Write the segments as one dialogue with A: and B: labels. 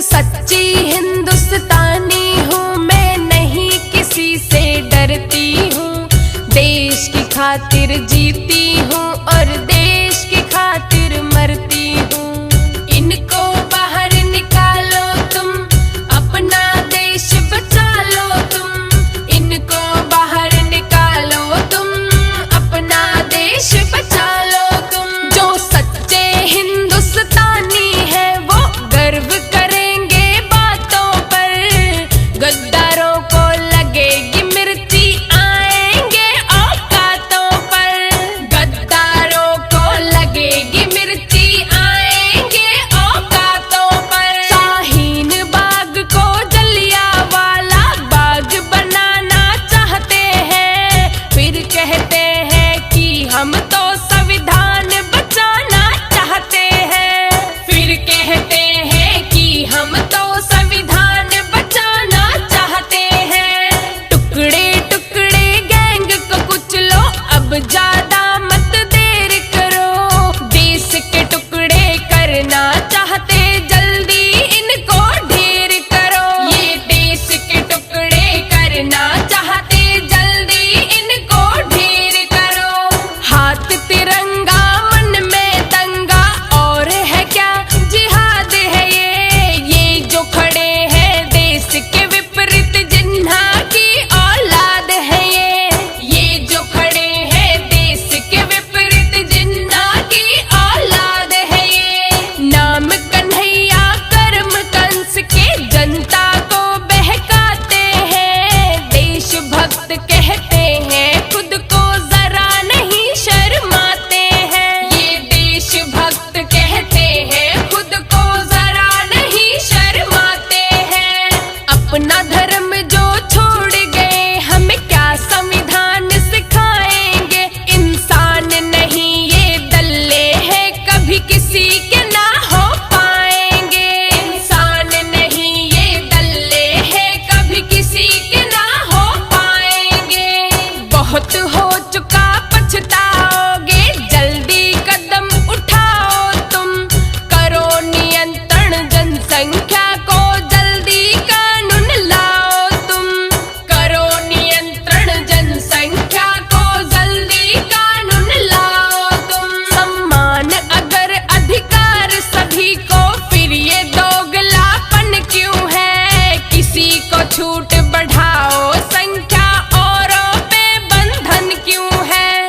A: सच्ची हिंदुस्तानी हूँ मैं, नहीं किसी से डरती हूँ। देश की खातिर जीती हूँ और देश की खातिर मरती हूँ। इनको बाहर निकालो तुम, अपना देश बचा लो तुम। इनको बाहर निकालो तुम, अपना देश बचा लो तुम। जो सच्चे हिंदुस्तानी है वो गर्व करेंगे बातों पर, गद्दारों को लगेगी मिर्ची आएंगे औकातों पर। गद्दारों को लगेगी मिर्ची आएंगे औकातों पर। शाहीन बाग को जलियांवाला बाग बनाना चाहते हैं, फिर कहते हैं कि हम तो संविधान बचाना चाहते हैं। फिर कहते हैं कि हम तो संविधान बचाना चाहते हैं। टुकड़े टुकड़े गैंग को कुचलो, अब ज्यादा मत देर करो। देश के टुकड़े करना चाहते जल्दी इनको ढेर करो। ये देश के टुकड़े करना चाहते जल्दी इनको ढेर करो। हाथ तिरंगा मन में दंगा, और है क्या जिहाद है ये जो खड़े हैं देश के विपरीत जिन्ना की औलाद है ये जो खड़े हैं देश के विपरीत जिन्ना की औलाद है ये। नाम कन्हैया कर्म कंस के जनता को बहकाते हैं, देशभक्त कहते हैं खुद को जरा नहीं शर्माते हैं। ये देशभक्त कहते हैं खुद को जरा नहीं शर्माते हैं। अपना धर्म जो छोड़ गए हमें क्या संविधान सिखाएंगे। इंसान नहीं ये दल्ले हैं, कभी किसी के ना हो पाएंगे। इंसान नहीं ये दल्ले हैं, कभी किसी के ना हो पाएंगे। बहुत हो चुका पछताओगे, जल्दी कदम उठाओ तुम। करो नियंत्रण जनसंख्या को, जल्दी कानून लाओ तुम। करो नियंत्रण जनसंख्या को, जल्दी कानून लाओ तुम। सम्मान अगर अधिकार सभी को, फिर ये दोगलापन क्यों है। किसी को छूट बढ़ाओ संख्या औरों पे बंधन क्यों है।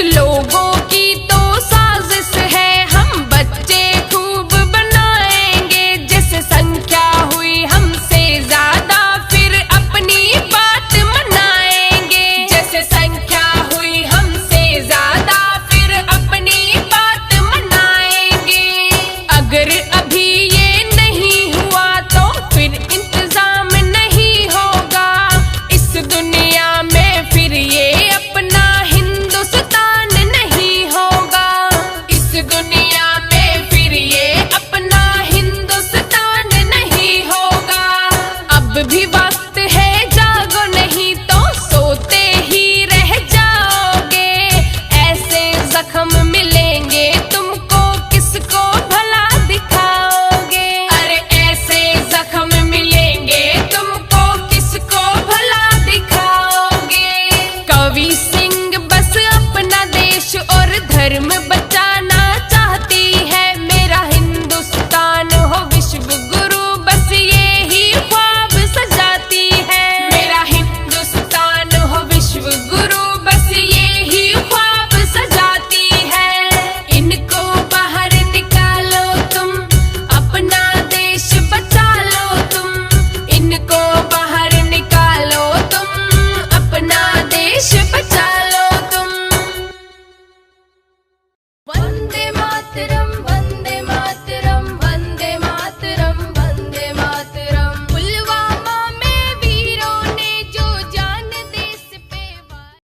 A: लोगों की तो साजिश है, हम बच्चे खूब बनाएंगे। जैसे संख्या हुई हमसे ज्यादा फिर अपनी बात मनाएंगे। जैसे संख्या हुई हमसे ज्यादा फिर अपनी बात मनाएंगे। अगर अभी ये नहीं हुआ तो फिर इंतजाम नहीं होगा इस दुनिया में, फिर ये अपना हिंदुस्तान नहीं होगा। इस दुनिया में फिर ये अपना हिंदुस्तान नहीं होगा। अब भी वक्त है, जागो नहीं तो सोते ही रह जाओगे। ऐसे जख्म मिलेंगे तुमको, किसको भला दिखाओगे। अरे ऐसे जख्म मिलेंगे तुमको, किसको भला दिखाओगे। कवि सिंह बस अपना देश और धर्म बचाना चाहती है। मेरा हिंदुस्तान हो विश्व गुरु, बस ये ही ख्वाब सजाती है। मेरा हिंदुस्तान हो विश्व गुरु, बस ये ही ख्वाब सजाती है। इनको बाहर निकालो तुम, अपना देश बचा लो तुम। इनको बाहर निकालो तुम, अपना देश बचा लो तुम। वंदे मातरम।